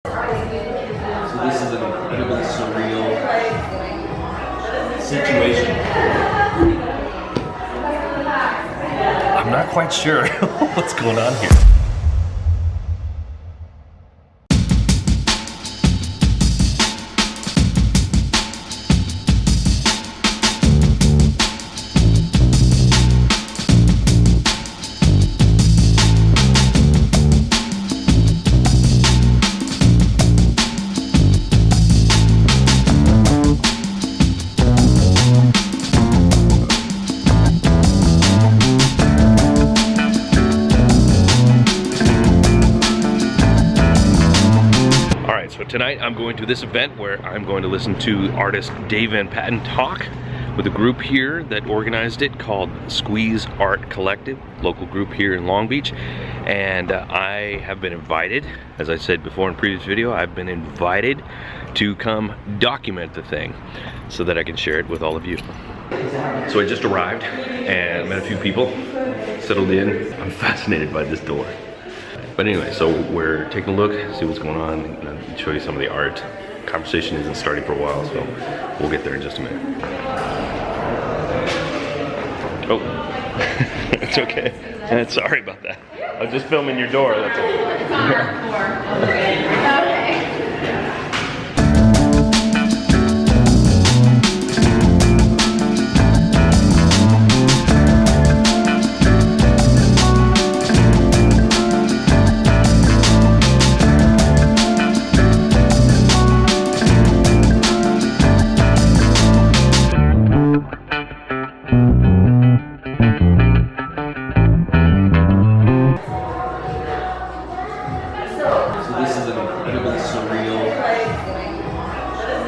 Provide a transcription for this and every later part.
So this is an incredibly surreal situation. I'm not quite sure what's going on here. So tonight I'm going to this event where I'm going to listen to artist Dave Van Patten talk with a group here that organized it called Squeeze Art Collective, local group here in Long Beach. And I have been invited, as I said before in a previous video, I've been invited to come document the thing so that I can share it with all of you. So I just arrived and met a few people, settled in. I'm fascinated by this door. But anyway, so we're taking a look, see what's going on, and show you some of the art. Conversation isn't starting for a while, so we'll get there in just a minute. Oh, it's okay. Sorry about that. I was just filming your door, that's okay.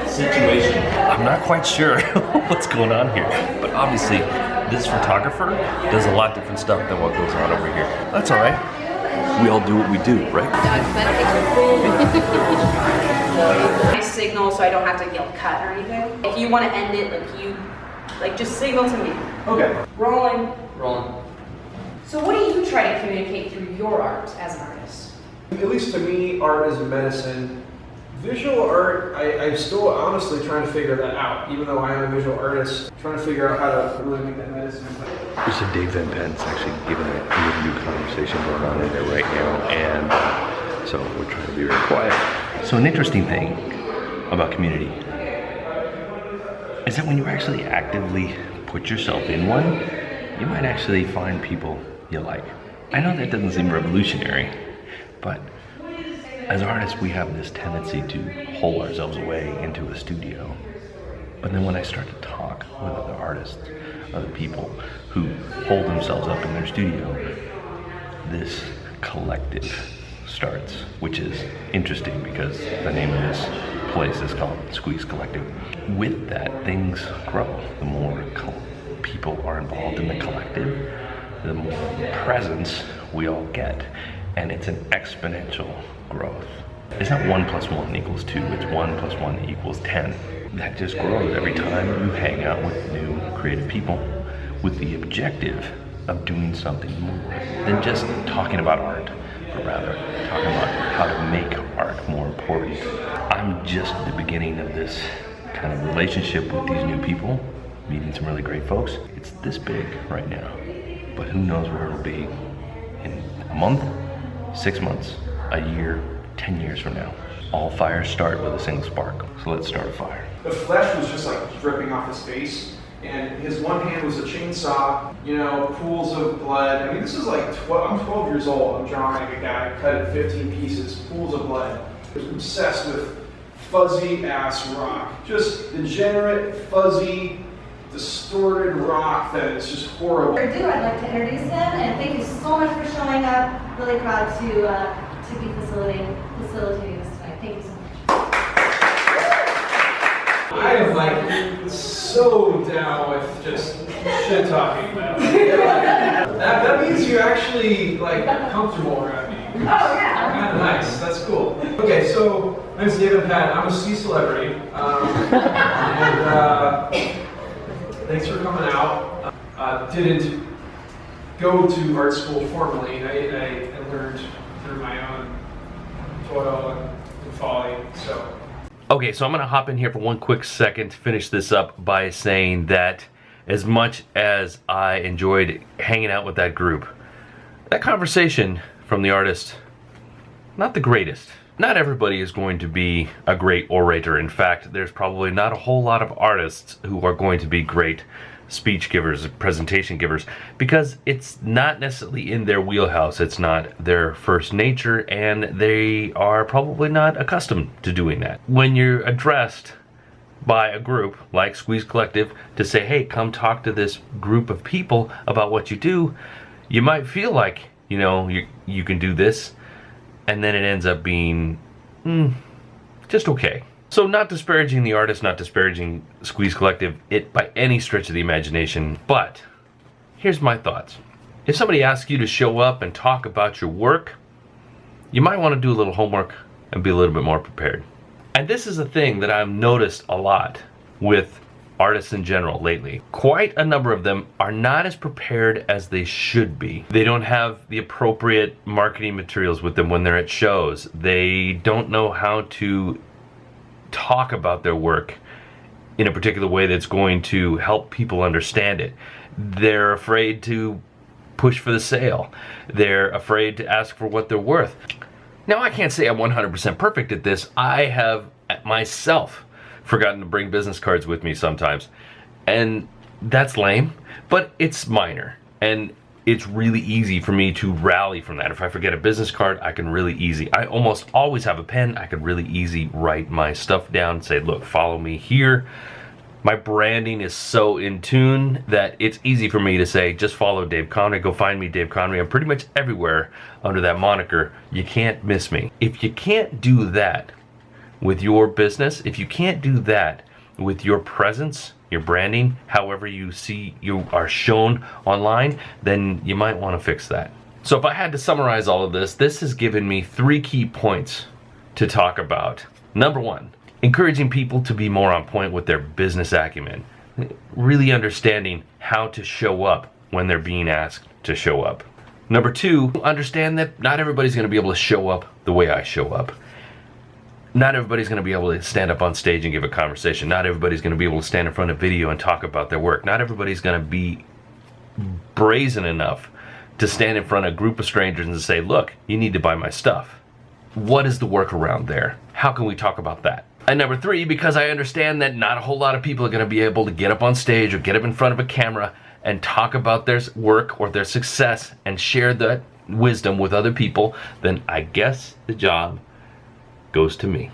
Situation. I'm not quite sure what's going on here, but obviously this photographer does a lot different stuff than what goes on over here. That's all right. We all do what we do, right? I signal so I don't have to yell cut or anything. If you want to end it, just signal to me. Okay. Rolling. Rolling. So what do you try to communicate through your art as an artist? At least to me, art is medicine. Visual art, I'm still honestly trying to figure that out. Even though I am a visual artist, trying to figure out how to really make that medicine. There's a Dave Van Patten's actually giving an interview conversation going on in there right now, and so we're trying to be very quiet. So an interesting thing about community is that when you actually actively put yourself in one, you might actually find people you like. I know that doesn't seem revolutionary, but as artists, we have this tendency to hole ourselves away into a studio. But then when I start to talk with other artists, other people who hold themselves up in their studio, this collective starts, which is interesting because the name of this place is called Squeeze Collective. With that, things grow. The more people are involved in the collective, the more presence we all get. And it's an exponential growth. It's not 1 + 1 = 2, it's 1 + 1 = 10. That just grows every time you hang out with new creative people with the objective of doing something more than just talking about art, but rather talking about how to make art more important. I'm just at the beginning of this kind of relationship with these new people, meeting some really great folks. It's this big right now, but who knows where it'll be in a month, 6 months, a year, 10 years from now. All fires start with a single spark, so let's start a fire. The flesh was just like dripping off his face, and his one hand was a chainsaw, pools of blood. I mean, this is like, I'm 12 years old, I'm drawing a guy cut in 15 pieces, pools of blood. I was obsessed with fuzzy ass rock. Just degenerate, fuzzy, distorted rock that is just horrible. I'd like to introduce him, and thank you so much for showing up. Really proud to be facilitating this tonight. Thank you so much. I am so down with just shit talking about it. That means you actually comfortable around me. Oh yeah. Kind of nice. That's cool. Okay, so my name's Dave Van Patten. I'm a C celebrity, thanks for coming out. Didn't go to art school formally. I learned through my own toil and So. Okay, so I'm gonna hop in here for one quick second to finish this up by saying that as much as I enjoyed hanging out with that group, that conversation from the artist, not the greatest. Not everybody is going to be a great orator. In fact, there's probably not a whole lot of artists who are going to be great speech givers, presentation givers, because it's not necessarily in their wheelhouse. It's not their first nature, and they are probably not accustomed to doing that. When you're addressed by a group like Squeeze Collective to say, hey, come talk to this group of people about what you do, you might feel like, you know, you can do this, and then it ends up being just okay. So not disparaging the artist, not disparaging Squeeze Collective, it by any stretch of the imagination, but here's my thoughts. If somebody asks you to show up and talk about your work, you might want to do a little homework and be a little bit more prepared. And this is a thing that I've noticed a lot with artists in general lately. Quite a number of them are not as prepared as they should be. They don't have the appropriate marketing materials with them when they're at shows. They don't know how to talk about their work in a particular way that's going to help people understand it. They're afraid to push for the sale. They're afraid to ask for what they're worth. Now, I can't say I'm 100% perfect at this. I have myself forgotten to bring business cards with me sometimes, and that's lame, but it's minor, and it's really easy for me to rally from that. If I forget a business card, I can really easy. I almost always have a pen. I can really easy write my stuff down and say, look, follow me here. My branding is so in tune that it's easy for me to say, just follow Dave Conrey. Go find me, Dave Conrey. I'm pretty much everywhere under that moniker. You can't miss me. If you can't do that with your business, if you can't do that with your presence, your branding, however you see you are shown online, then you might want to fix that. So if I had to summarize all of this, this has given me 3 key points to talk about. Number 1, encouraging people to be more on point with their business acumen. Really understanding how to show up when they're being asked to show up. Number 2, understand that not everybody's going to be able to show up the way I show up. Not everybody's going to be able to stand up on stage and give a conversation. Not everybody's going to be able to stand in front of video and talk about their work. Not everybody's going to be brazen enough to stand in front of a group of strangers and say, look, you need to buy my stuff. What is the workaround there? How can we talk about that? And number 3, because I understand that not a whole lot of people are going to be able to get up on stage or get up in front of a camera and talk about their work or their success and share that wisdom with other people, then I guess the job goes to me.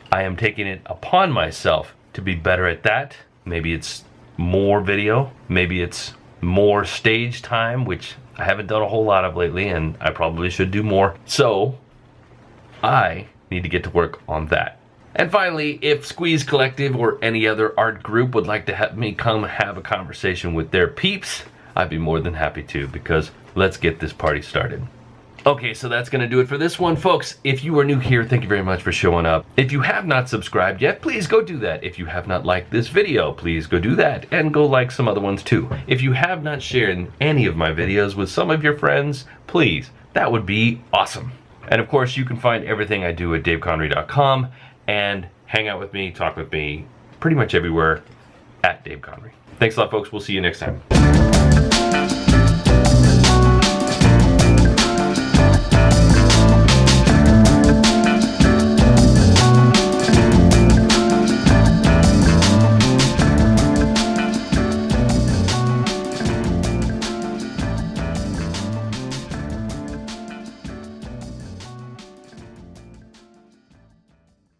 I am taking it upon myself to be better at that. Maybe it's more video, maybe it's more stage time, which I haven't done a whole lot of lately, and I probably should do more. So I need to get to work on that. And finally, if Squeeze Collective or any other art group would like to have me come have a conversation with their peeps, I'd be more than happy to, because let's get this party started. Okay, so that's going to do it for this one, folks. If you are new here, thank you very much for showing up. If you have not subscribed yet, please go do that. If you have not liked this video, please go do that, and go like some other ones too. If you have not shared any of my videos with some of your friends, please, that would be awesome. And of course, you can find everything I do at daveconrey.com and hang out with me, talk with me, pretty much everywhere at Dave Conrey. Thanks a lot, folks. We'll see you next time.